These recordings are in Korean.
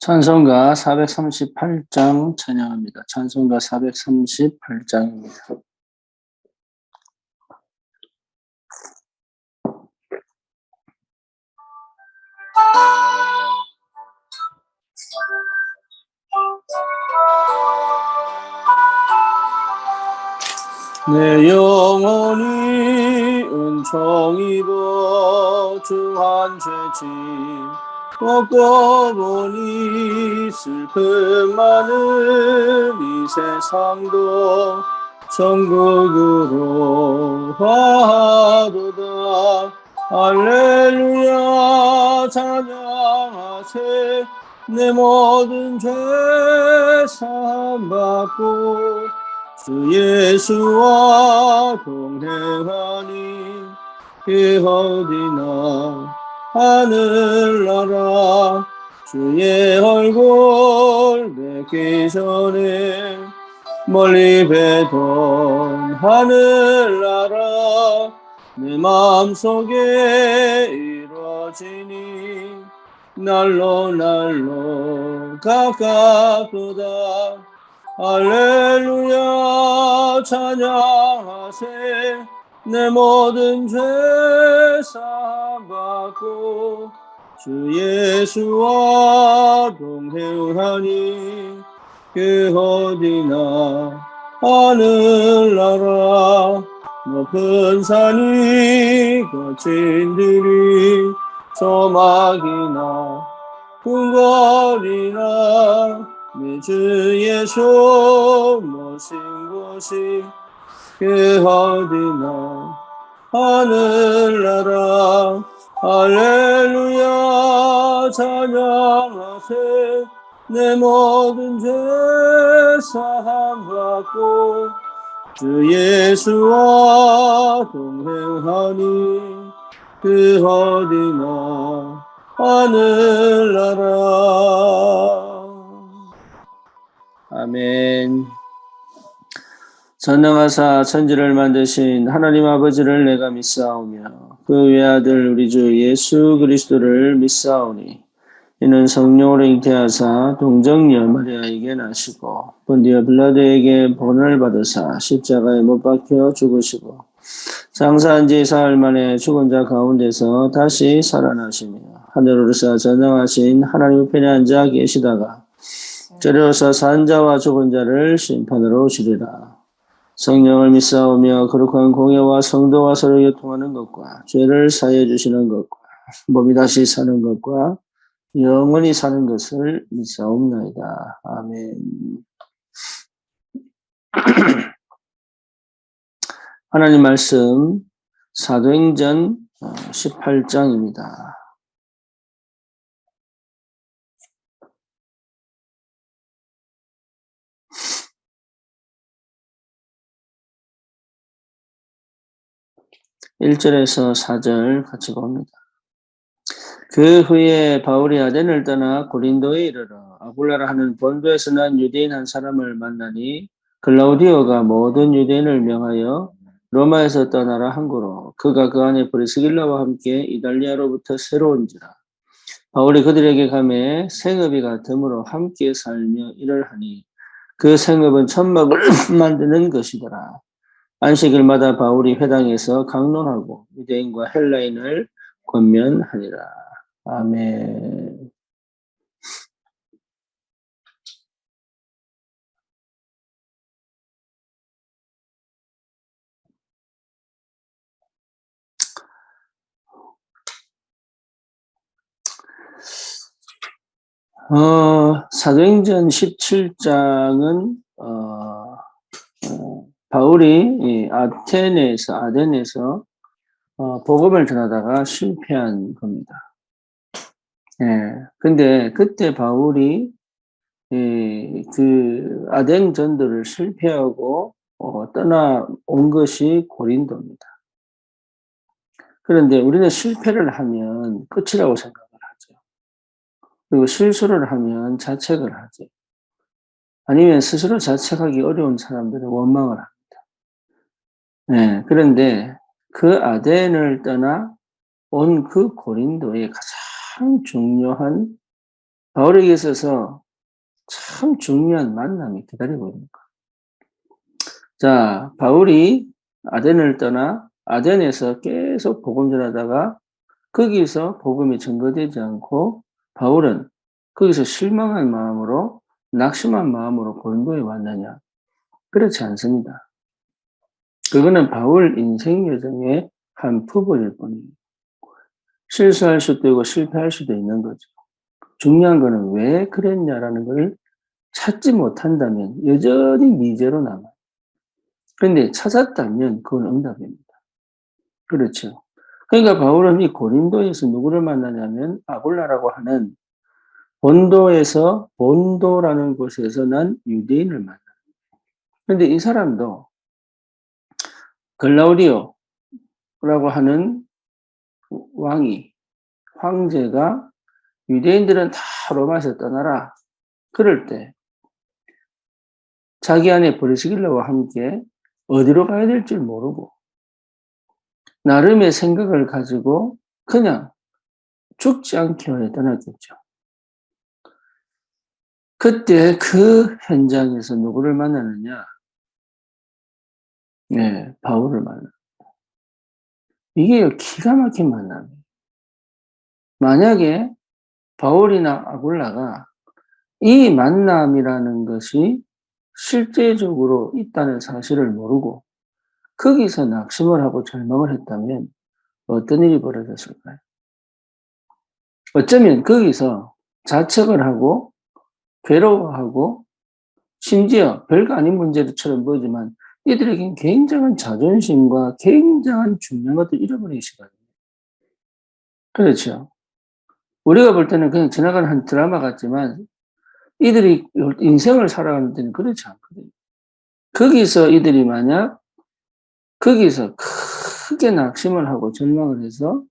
찬송가 438장 찬양합니다. 찬송가 438장입니다. 내 영혼이 은총 입어 중한 죄짐 먹고 보니 슬픔 많은 이 세상도 천국으로 화하도다. 할렐루야 찬양하세. 내 모든 죄 사함 받고 주 예수와 동행하니 그 어디나 하늘나라 주의 얼굴 뵙기 전에 멀리 뵈던 하늘나라 내 마음속에 이루어지니 날로 날로 가깝도다. 할렐루야 찬양하세. 내 모든 죄 사함 받고 주 예수와 동행하니 그 어디나 하늘나라 높은 산이 거친 들이 소막이나 궁궐이나 내 주 예수 모신 곳이 그 어디나 하늘나라. 할렐루야 찬양하세. 내 모든 죄 사함 받고 주 예수와 동행하니 그 어디나 하늘나라. 아멘. 전능하사 천지를 만드신 하나님 아버지를 내가 믿사오며 그 외아들 우리 주 예수 그리스도를 믿사오니 이는 성령으로 잉태하사 동정녀 마리아에게 나시고 본디오 빌라도에게 본을 받으사 십자가에 못 박혀 죽으시고 장사한 지 사흘 만에 죽은 자 가운데서 다시 살아나시며 하늘으로서 전능하신 하나님 편에 앉아 계시다가 저리로서 산 자와 죽은 자를 심판으로 오시리라. 성령을 믿사오며 거룩한 공예와 성도와 서로 교통하는 것과 죄를 사하여 주시는 것과 몸이 다시 사는 것과 영원히 사는 것을 믿사옵나이다. 아멘. 하나님 말씀 사도행전 18장입니다. (1절에서 4절) 같이 봅니다. 그 후에 바울이 아덴을 떠나 고린도에 이르러 아굴라라 하는 본도에서 난 유대인 한 사람을 만나니 글라우디오가 모든 유대인을 명하여 로마에서 떠나라 한거로 그가 그 안에 브리스길라와 함께 이달리아로부터 새로 온지라. 바울이 그들에게 가매 생업이 같으므로 함께 살며 일을 하니 그 생업은 천막을 만드는 것이더라. 안식일마다 바울이 회당에서 강론하고 유대인과 헬라인을 권면하니라. 아멘. 사도행전 17장은 바울이 아덴에서 복음을 전하다가 실패한 겁니다. 근데 그때 바울이 그 아덴 전도를 실패하고 떠나온 것이 고린도입니다. 그런데 우리는 실패를 하면 끝이라고 생각을 하죠. 그리고 실수를 하면 자책을 하죠. 아니면 스스로 자책하기 어려운 사람들은 원망을 합니다. 그런데 그 아덴을 떠나 온 그 고린도의 가장 중요한 바울에게 있어서 참 중요한 만남이 기다리고 있는 거예요. 자, 바울이 아덴을 떠나 아덴에서 계속 복음 전하다가 거기서 복음이 전거되지 않고 바울은 거기서 실망한 마음으로 낙심한 마음으로 고린도에 왔느냐? 그렇지 않습니다. 그거는 바울 인생 여정의 한 부분일 뿐이에요. 실수할 수도 있고 실패할 수도 있는 거죠. 중요한 거는 왜 그랬냐라는 걸 찾지 못한다면 여전히 미제로 남아요. 그런데 찾았다면 그건 응답입니다. 그렇죠. 그러니까 바울은 이 고린도에서 누구를 만나냐면 아굴라라고 하는 본도라는 곳에서 난 유대인을 만나. 그런데 이 사람도 글라우디오라고 하는 황제가 유대인들은 다 로마에서 떠나라. 그럴 때 자기 안에 브리스길라와 함께 어디로 가야 될지 모르고 나름의 생각을 가지고 그냥 죽지 않기 위해 떠났겠죠. 그때 그 현장에서 누구를 만나느냐? 네, 바울을 만나. 이게 기가 막힌 만남이에요. 만약에 바울이나 아굴라가 이 만남이라는 것이 실제적으로 있다는 사실을 모르고 거기서 낙심을 하고 절망을 했다면 어떤 일이 벌어졌을까요? 어쩌면 거기서 자책을 하고 괴로워하고 심지어 별거 아닌 문제처럼 보이지만 이들에겐 굉장한 자존심과 굉장한 중요한 것들 잃어버리기 시작합니다. 그렇죠. 우리가 볼 때는 그냥 지나가는 한 드라마 같지만 이들이 인생을 살아가는 데는 그렇지 않거든요. 거기서 이들이 만약 거기서 크게 낙심을 하고 절망을 해서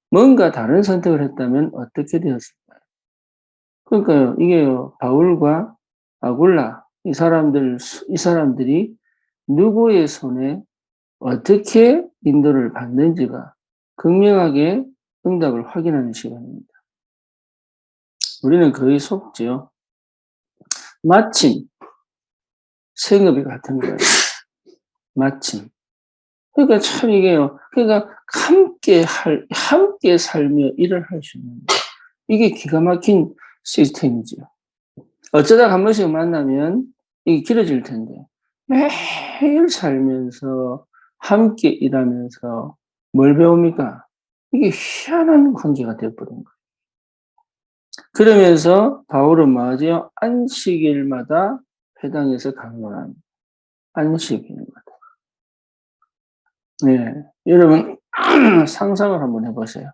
뭔가 다른 선택을 했다면 어떻게 되었을까요? 그러니까요, 이게요, 바울과 아굴라, 이 사람들이 누구의 손에 어떻게 인도를 받는지가 극명하게 응답을 확인하는 시간입니다. 우리는 거의 속지요. 마침 생업이 같은 거예요. 마침. 그러니까 참 이게요. 그러니까 함께 살며 일을 할 수 있는 거예요. 이게 기가 막힌 시스템이지요. 어쩌다 한 번씩 만나면 이게 길어질 텐데 매일 살면서 함께 일하면서 뭘 배웁니까? 이게 희한한 관계가 되어버린 거예요. 그러면서 바울은 뭐하지요? 안식일마다 회당에서 강론합니다. 안식일마다. 네, 여러분 상상을 한번 해보세요.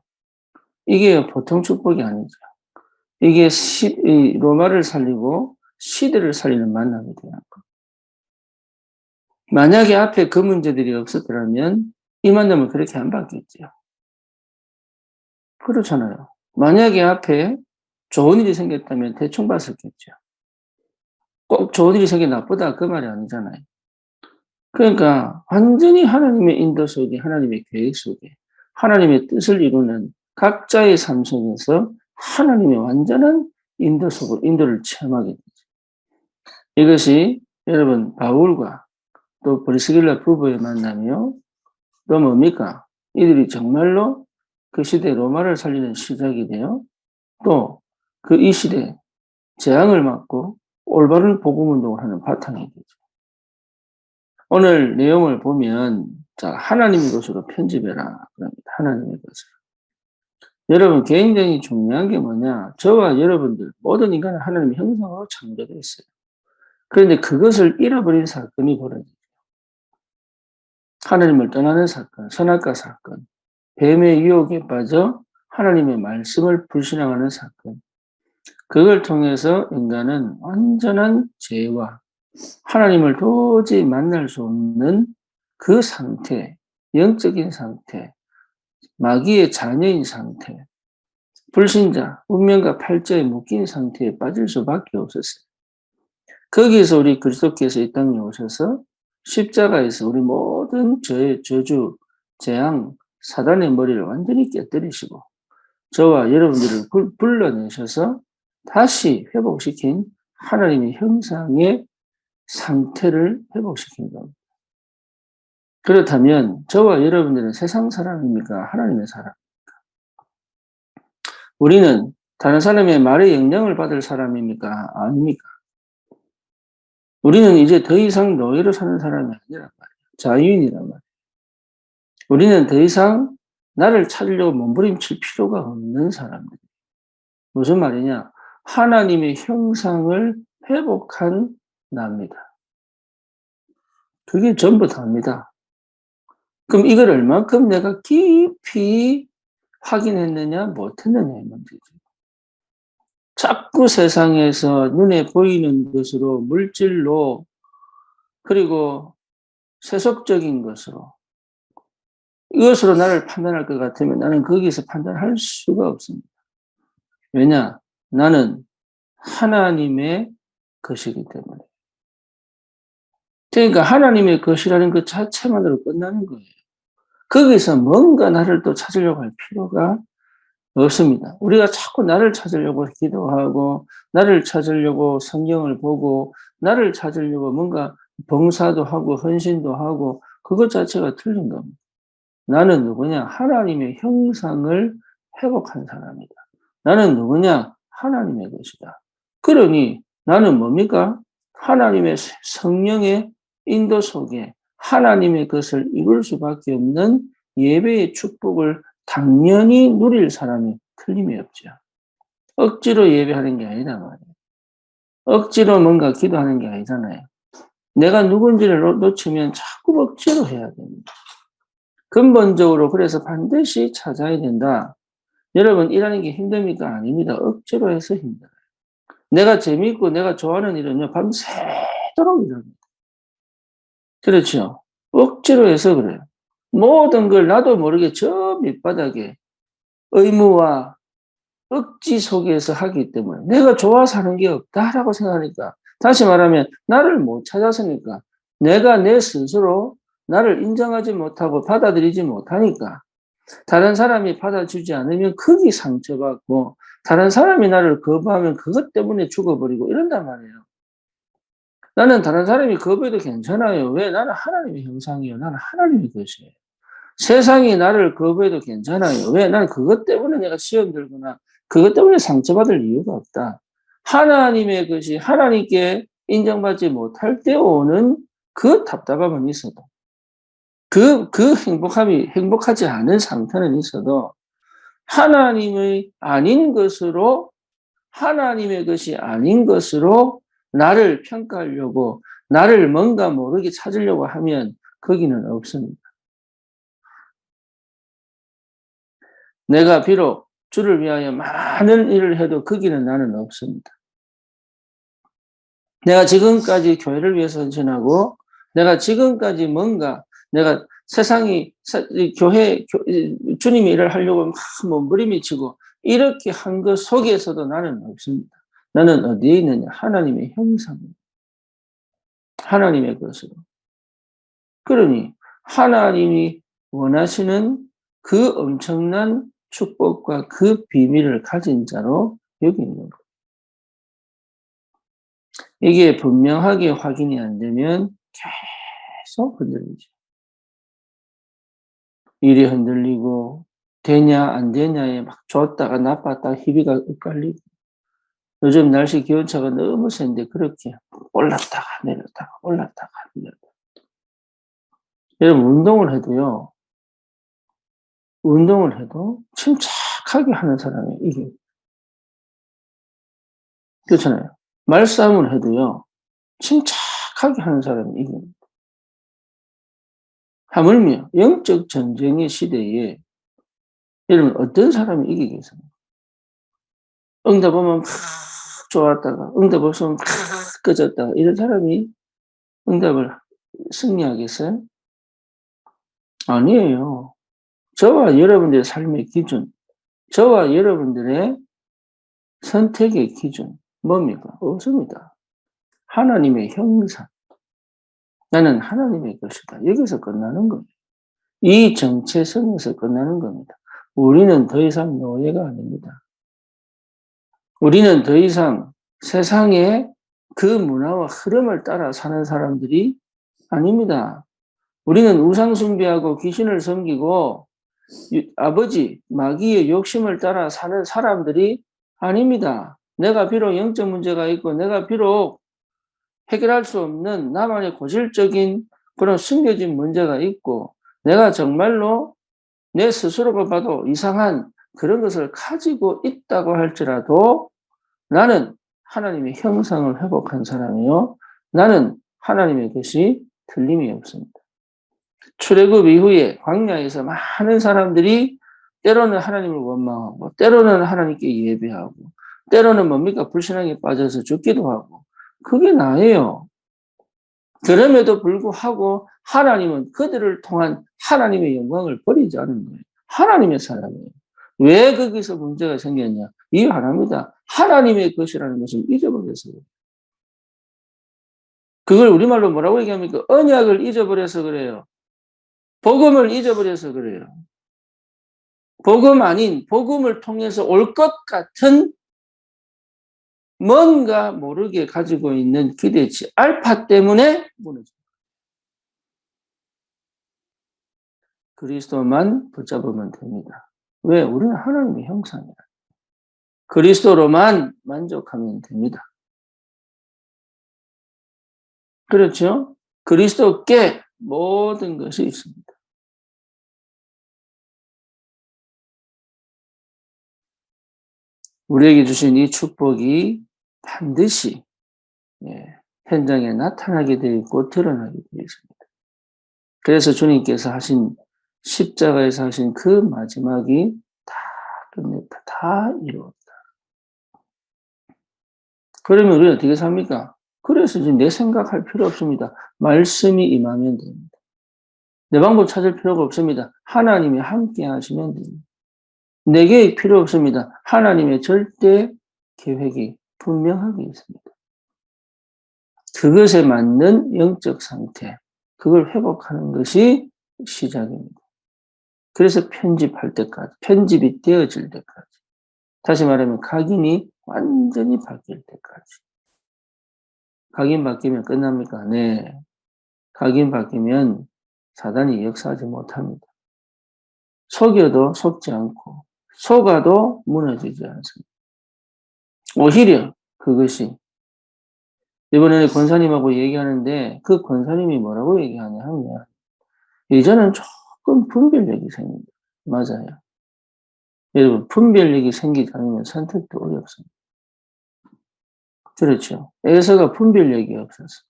이게 보통 축복이 아니죠. 이게 로마를 살리고 시대를 살리는 만남이 되는 거. 만약에 앞에 그 문제들이 없었더라면 이 만남은 그렇게 안 받겠죠. 그렇잖아요. 만약에 앞에 좋은 일이 생겼다면 대충 봤었겠죠. 꼭 좋은 일이 생겨 나쁘다 그 말이 아니잖아요. 그러니까 완전히 하나님의 인도 속에 하나님의 계획 속에 하나님의 뜻을 이루는 각자의 삶 속에서 하나님의 완전한 인도를 체험하게 되죠. 이것이 여러분 바울과 또 브리스길라 부부의 만남이요. 또 뭡니까? 이들이 정말로 그 시대 로마를 살리는 시작이 돼요. 또 그 이 시대 재앙을 막고 올바른 복음 운동을 하는 바탕이 되죠. 오늘 내용을 보면 자 하나님의 것으로 편집해라 그럽니다. 하나님의 것으로. 여러분 굉장히 중요한 게 뭐냐? 저와 여러분들 모든 인간은 하나님의 형상으로 창조되어 있어요. 그런데 그것을 잃어버린 사건이 벌어져요. 하나님을 떠나는 사건, 선악과 사건, 뱀의 유혹에 빠져 하나님의 말씀을 불신앙하는 사건. 그걸 통해서 인간은 완전한 죄와 하나님을 도저히 만날 수 없는 그 상태, 영적인 상태, 마귀의 자녀인 상태, 불신자, 운명과 팔자에 묶인 상태에 빠질 수밖에 없었어요. 거기에서 우리 그리스도께서 이 땅에 오셔서 십자가에서 우리 모든 죄의 저주, 재앙, 사단의 머리를 완전히 깨뜨리시고 저와 여러분들을 불러내셔서 다시 회복시킨 하나님의 형상의 상태를 회복시킨 겁니다. 그렇다면 저와 여러분들은 세상 사람입니까? 하나님의 사람? 우리는 다른 사람의 말에 영향을 받을 사람입니까? 아닙니까? 우리는 이제 더 이상 노예로 사는 사람이 아니란 말이에요. 자유인이란 말이에요. 우리는 더 이상 나를 찾으려고 몸부림칠 필요가 없는 사람들. 무슨 말이냐? 하나님의 형상을 회복한 납니다. 그게 전부 다입니다. 그럼 이걸 얼만큼 내가 깊이 확인했느냐, 못했느냐의 문제죠. 자꾸 세상에서 눈에 보이는 것으로, 물질로, 그리고 세속적인 것으로, 이것으로 나를 판단할 것 같으면 나는 거기서 판단할 수가 없습니다. 왜냐? 나는 하나님의 것이기 때문에. 그러니까 하나님의 것이라는 것 자체만으로 끝나는 거예요. 거기서 뭔가 나를 또 찾으려고 할 필요가 없습니다. 우리가 자꾸 나를 찾으려고 기도하고, 나를 찾으려고 성경을 보고, 나를 찾으려고 뭔가 봉사도 하고, 헌신도 하고, 그것 자체가 틀린 겁니다. 나는 누구냐? 하나님의 형상을 회복한 사람이다. 나는 누구냐? 하나님의 것이다. 그러니 나는 뭡니까? 하나님의 성령의 인도 속에 하나님의 것을 이룰 수밖에 없는 예배의 축복을 당연히 누릴 사람이 틀림이 없죠. 억지로 예배하는 게 아니다 말이에요. 억지로 뭔가 기도하는 게 아니잖아요. 내가 누군지를 놓치면 자꾸 억지로 해야 됩니다. 근본적으로 그래서 반드시 찾아야 된다. 여러분 일하는 게 힘듭니까? 아닙니다. 억지로 해서 힘들어요. 내가 재미있고 내가 좋아하는 일은요. 밤새도록 일합니다. 그렇죠? 억지로 해서 그래요. 모든 걸 나도 모르게 저 밑바닥에 의무와 억지 속에서 하기 때문에 내가 좋아서 하는 게 없다라고 생각하니까 다시 말하면 나를 못 찾아서니까 내가 내 스스로 나를 인정하지 못하고 받아들이지 못하니까 다른 사람이 받아주지 않으면 크게 상처받고 다른 사람이 나를 거부하면 그것 때문에 죽어버리고 이런단 말이에요. 나는 다른 사람이 거부해도 괜찮아요. 왜? 나는 하나님의 형상이에요. 나는 하나님의 것이에요. 세상이 나를 거부해도 괜찮아요. 왜? 나는 그것 때문에 내가 시험 들거나 그것 때문에 상처받을 이유가 없다. 하나님의 것이 하나님께 인정받지 못할 때 오는 그 답답함은 있어도 그 행복하지 않은 상태는 있어도 하나님의 아닌 것으로 하나님의 것이 아닌 것으로 나를 평가하려고 나를 뭔가 모르게 찾으려고 하면 거기는 없습니다. 내가 비록 주를 위하여 많은 일을 해도 거기는 나는 없습니다. 내가 지금까지 교회를 위해서 헌신하고 내가 지금까지 뭔가 내가 세상이 교회 주님의 일을 하려고 막 몸부림치고 이렇게 한 것 속에서도 나는 없습니다. 나는 어디에 있느냐? 하나님의 형상입니다. 하나님의 것으로. 그러니 하나님이 원하시는 그 엄청난 축복과 그 비밀을 가진 자로 여기 있는 거예요. 이게 분명하게 확인이 안 되면 계속 흔들리죠. 일이 흔들리고 되냐 안 되냐에 막 좋았다가 나빴다가 희비가 엇갈리고 요즘 날씨 기온차가 너무 센데 그렇게 올랐다가 내렸다가 올랐다가 내렸다가 여러분 운동을 해도 침착하게 하는 사람이 이게 그렇잖아요. 말싸움을 해도요. 침착하게 하는 사람이 이깁니다. 하물며 영적 전쟁의 시대에 여러분 어떤 사람이 이기겠습니까? 응답하면 막 좋았다가 응답 없으면 막 꺼졌다가 이런 사람이 응답을 승리하겠어요? 아니에요. 저와 여러분들의 삶의 기준, 저와 여러분들의 선택의 기준 뭡니까? 없습니다. 하나님의 형상. 나는 하나님의 것이다. 여기서 끝나는 겁니다. 이 정체성에서 끝나는 겁니다. 우리는 더 이상 노예가 아닙니다. 우리는 더 이상 세상의 그 문화와 흐름을 따라 사는 사람들이 아닙니다. 우리는 우상 숭배하고 귀신을 섬기고 아버지 마귀의 욕심을 따라 사는 사람들이 아닙니다. 내가 비록 영적 문제가 있고 내가 비록 해결할 수 없는 나만의 고질적인 그런 숨겨진 문제가 있고 내가 정말로 내 스스로가 봐도 이상한 그런 것을 가지고 있다고 할지라도 나는 하나님의 형상을 회복한 사람이요. 나는 하나님의 것이 틀림이 없습니다. 출애굽 이후에 광야에서 많은 사람들이 때로는 하나님을 원망하고 때로는 하나님께 예배하고 때로는 뭡니까? 불신앙에 빠져서 죽기도 하고 그게 나예요. 그럼에도 불구하고 하나님은 그들을 통한 하나님의 영광을 버리지 않은 거예요. 하나님의 사람이에요. 왜 거기서 문제가 생겼냐? 이유 하나입니다. 하나님의 것이라는 것을 잊어버려서 그래요. 그걸 우리말로 뭐라고 얘기합니까? 언약을 잊어버려서 그래요. 복음을 잊어버려서 그래요. 복음 아닌 복음을 통해서 올 것 같은 뭔가 모르게 가지고 있는 기대치 알파 때문에 무너집니다. 그리스도만 붙잡으면 됩니다. 왜? 우리는 하나님의 형상이라. 그리스도로만 만족하면 됩니다. 그렇죠? 그리스도께 모든 것이 있습니다. 우리에게 주신 이 축복이 반드시 현장에 나타나게 되어 있고 드러나게 되어 있습니다. 그래서 주님께서 하신 십자가에서 하신 그 마지막이 다 끝냈다. 다 이루었다. 그러면 우리는 어떻게 삽니까? 그래서 이제 내 생각할 필요 없습니다. 말씀이 임하면 됩니다. 내 방법 찾을 필요가 없습니다. 하나님이 함께 하시면 됩니다. 내 계획 필요 없습니다. 하나님의 절대 계획이 분명하게 있습니다. 그것에 맞는 영적 상태, 그걸 회복하는 것이 시작입니다. 그래서 편집할 때까지, 편집이 되어질 때까지, 다시 말하면 각인이 완전히 바뀔 때까지. 각인 바뀌면 끝납니까? 네. 각인 바뀌면 사단이 역사하지 못합니다. 속여도 속지 않고 속아도 무너지지 않습니다. 오히려 그것이 이번에 권사님하고 얘기하는데 그 권사님이 뭐라고 얘기하냐 하면 예전엔 조금 분별력이 생깁니다. 맞아요. 여러분 분별력이 생기지 않으면 선택도 어렵습니다. 그렇죠. 에서가 분별력이 없어서.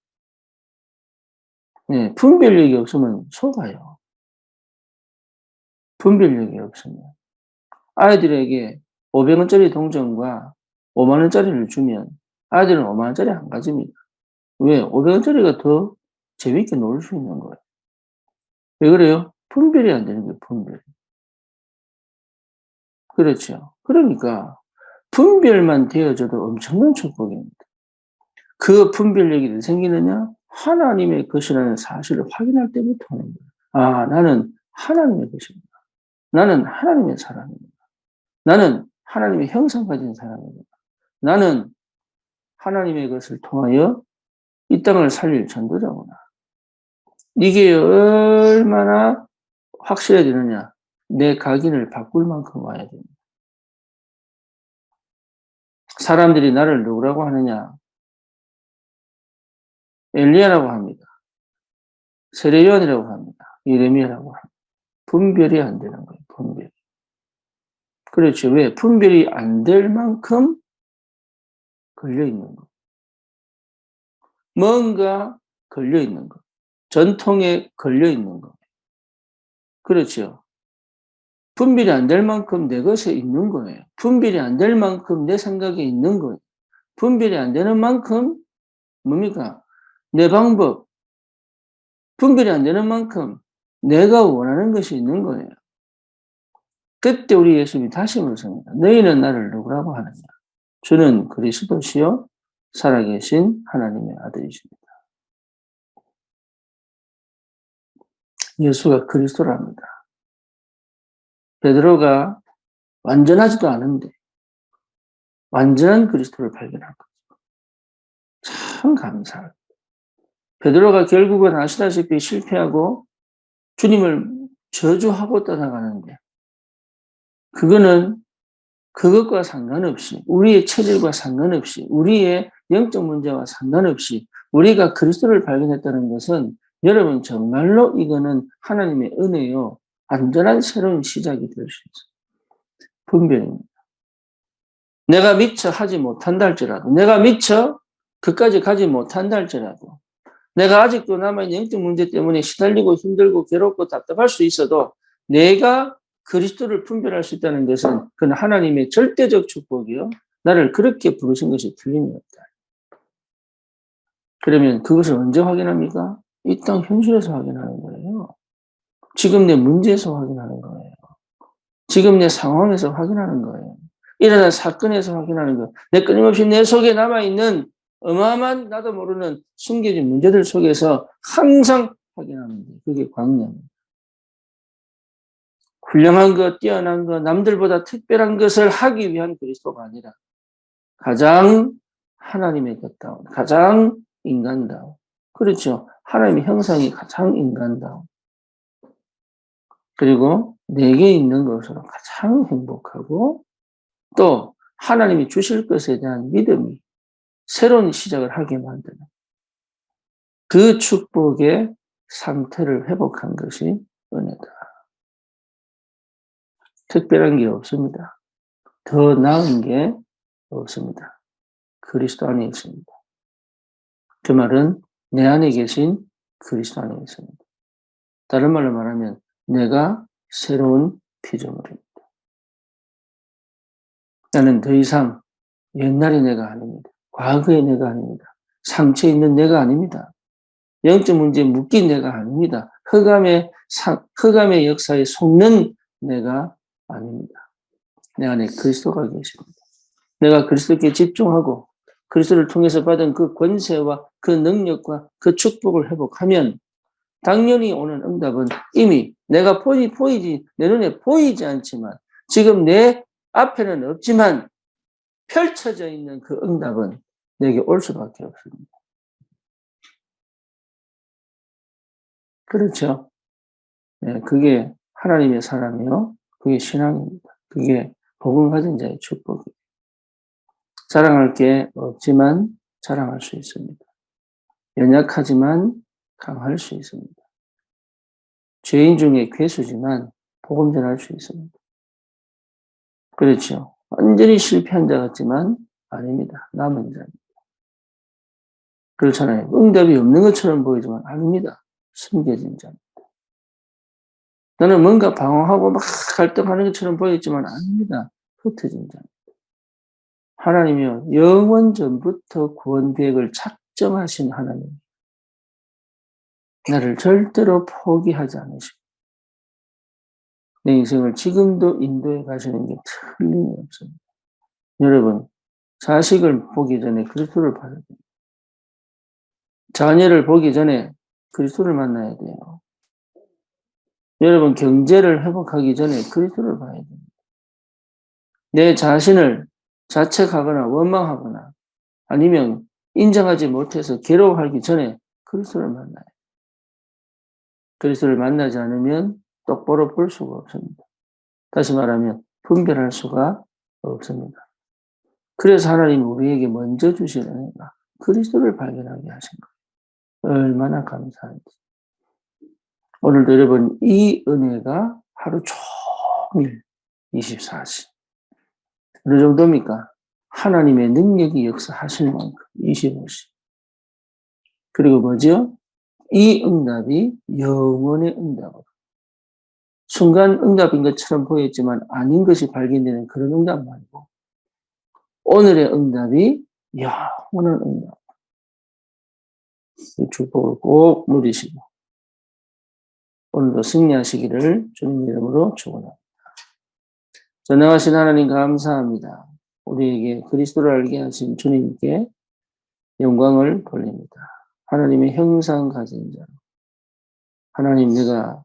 네, 분별력이 없으면 속아요. 분별력이 없으면. 아이들에게 500원짜리 동전과 5만 원짜리를 주면 아이들은 5만 원짜리 안 가집니다. 왜? 500원짜리가 더 재밌게 놀 수 있는 거예요. 왜 그래요? 분별이 안 되는 거예요, 분별. 그렇죠. 그러니까 분별만 되어져도 엄청난 축복입니다. 그 분별력이 왜 생기느냐? 하나님의 것이라는 사실을 확인할 때부터 하는 거예요. 아, 나는 하나님의 것입니다. 나는 하나님의 사람입니다. 나는 하나님의 형상 가진 사람입니다. 나는 하나님의 것을 통하여 이 땅을 살릴 전도자구나. 이게 얼마나 확실해지느냐? 내 각인을 바꿀 만큼 와야 됩니다. 사람들이 나를 누구라고 하느냐? 엘리야라고 합니다. 세례요한이라고 합니다. 예레미야라고 합니다. 분별이 안 되는 거예요. 분별. 그렇죠. 왜? 분별이 안 될 만큼 걸려 있는 거. 뭔가 걸려 있는 거. 전통에 걸려 있는 거. 그렇죠. 분별이 안 될 만큼 내 것에 있는 거예요. 분별이 안 될 만큼 내 생각에 있는 거예요. 분별이 안 되는 만큼 뭡니까? 내 방법. 분별이 안 되는 만큼 내가 원하는 것이 있는 거예요. 그때 우리 예수님이 다시 물으십니다. 너희는 나를 누구라고 하느냐? 주는 그리스도시요 살아계신 하나님의 아들이십니다. 예수가 그리스도랍니다. 베드로가 완전하지도 않은데 완전한 그리스도를 발견한 것. 참 감사합니다. 베드로가 결국은 아시다시피 실패하고 주님을 저주하고 떠나가는데 그거는 그것과 상관없이 우리의 체질과 상관없이 우리의 영적 문제와 상관없이 우리가 그리스도를 발견했다는 것은 여러분 정말로 이거는 하나님의 은혜요. 완전한 새로운 시작이 될 수 있어요. 분별입니다. 내가 미처 하지 못한다 할지라도 내가 미처 그까지 가지 못한다 할지라도 내가 아직도 남아있는 영적 문제 때문에 시달리고 힘들고 괴롭고 답답할 수 있어도 내가 그리스도를 분별할 수 있다는 것은 그건 하나님의 절대적 축복이요. 나를 그렇게 부르신 것이 틀림이 없다. 그러면 그것을 언제 확인합니까? 이 땅 현실에서 확인하는 거예요. 지금 내 문제에서 확인하는 거예요. 지금 내 상황에서 확인하는 거예요. 일어난 사건에서 확인하는 거예요. 내 끊임없이 내 속에 남아있는 어마어마한 나도 모르는 숨겨진 문제들 속에서 항상 확인하는 거예요. 그게 광야입니다. 훌륭한 것, 뛰어난 것, 남들보다 특별한 것을 하기 위한 그리스도가 아니라 가장 하나님의 것다운, 가장 인간다운. 그렇죠. 하나님의 형상이 가장 인간다운. 그리고 내게 있는 것으로 가장 행복하고 또 하나님이 주실 것에 대한 믿음이 새로운 시작을 하게 만드는 그 축복의 상태를 회복한 것이 은혜다. 특별한 게 없습니다. 더 나은 게 없습니다. 그리스도 안에 있습니다. 그 말은 내 안에 계신 그리스도 안에 있습니다. 다른 말로 말하면 내가 새로운 피조물입니다. 나는 더 이상 옛날의 내가 아닙니다. 과거의 내가 아닙니다. 상처에 있는 내가 아닙니다. 영적 문제에 묶인 내가 아닙니다. 흑암의 역사에 속는 내가 아닙니다. 내 안에 그리스도가 계십니다. 내가 그리스도께 집중하고 그리스도를 통해서 받은 그 권세와 그 능력과 그 축복을 회복하면 당연히 오는 응답은 이미 내가 보이지, 내 눈에 보이지 않지만 지금 내 앞에는 없지만 펼쳐져 있는 그 응답은 내게 올 수밖에 없습니다. 그렇죠. 네, 그게 하나님의 사랑이요. 그게 신앙입니다. 그게 복음 가진 자의 축복이에요. 자랑할 게 없지만 자랑할 수 있습니다. 연약하지만 강할 수 있습니다. 죄인 중에 괴수지만 복음 전할 수 있습니다. 그렇죠. 완전히 실패한 자 같지만 아닙니다. 남은 자입니다. 그렇잖아요. 응답이 없는 것처럼 보이지만 아닙니다. 숨겨진 자입니다. 나는 뭔가 방황하고 막 갈등하는 것처럼 보였지만 아닙니다. 흩어진 자입니다. 하나님이요. 영원 전부터 구원 계획을 작정하신 하나님. 나를 절대로 포기하지 않으시고 내 인생을 지금도 인도해 가시는 게 틀림이 없습니다. 여러분, 자식을 보기 전에 그리스도를 봐야 돼요. 자녀를 보기 전에 그리스도를 만나야 돼요. 여러분, 경제를 회복하기 전에 그리스도를 봐야 됩니다. 내 자신을 자책하거나 원망하거나 아니면 인정하지 못해서 괴로워하기 전에 그리스도를 만나요. 그리스도를 만나지 않으면 똑바로 볼 수가 없습니다. 다시 말하면 분별할 수가 없습니다. 그래서 하나님이 우리에게 먼저 주신 은혜가 그리스도를 발견하게 하신 거예요. 얼마나 감사한지. 오늘도 여러분 이 은혜가 하루 종일 24시 어느 정도입니까? 하나님의 능력이 역사하시는 만큼 25시. 그리고 뭐죠? 이 응답이 영원의 응답으로 순간 응답인 것처럼 보였지만 아닌 것이 발견되는 그런 응답 말고 오늘의 응답이 영원한 응답. 이 축복을 꼭 누리시고 오늘도 승리하시기를 주님 이름으로 축원합니다. 전능하신 하나님 감사합니다. 우리에게 그리스도를 알게 하신 주님께 영광을 돌립니다. 하나님의 형상 가진 자, 하나님 내가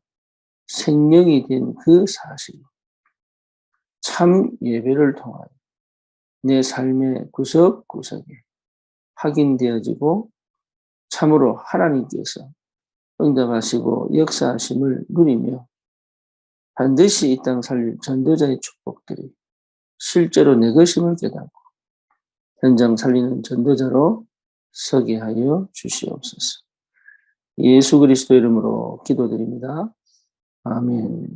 생명이 된 그 사실, 참 예배를 통하여 내 삶의 구석구석에 확인되어지고 참으로 하나님께서 응답하시고 역사하심을 누리며 반드시 이 땅 살릴 전도자의 축복들이 실제로 내 것임을 깨닫고 현장 살리는 전도자로 서게 하여 주시옵소서. 예수 그리스도 이름으로 기도드립니다. 아멘.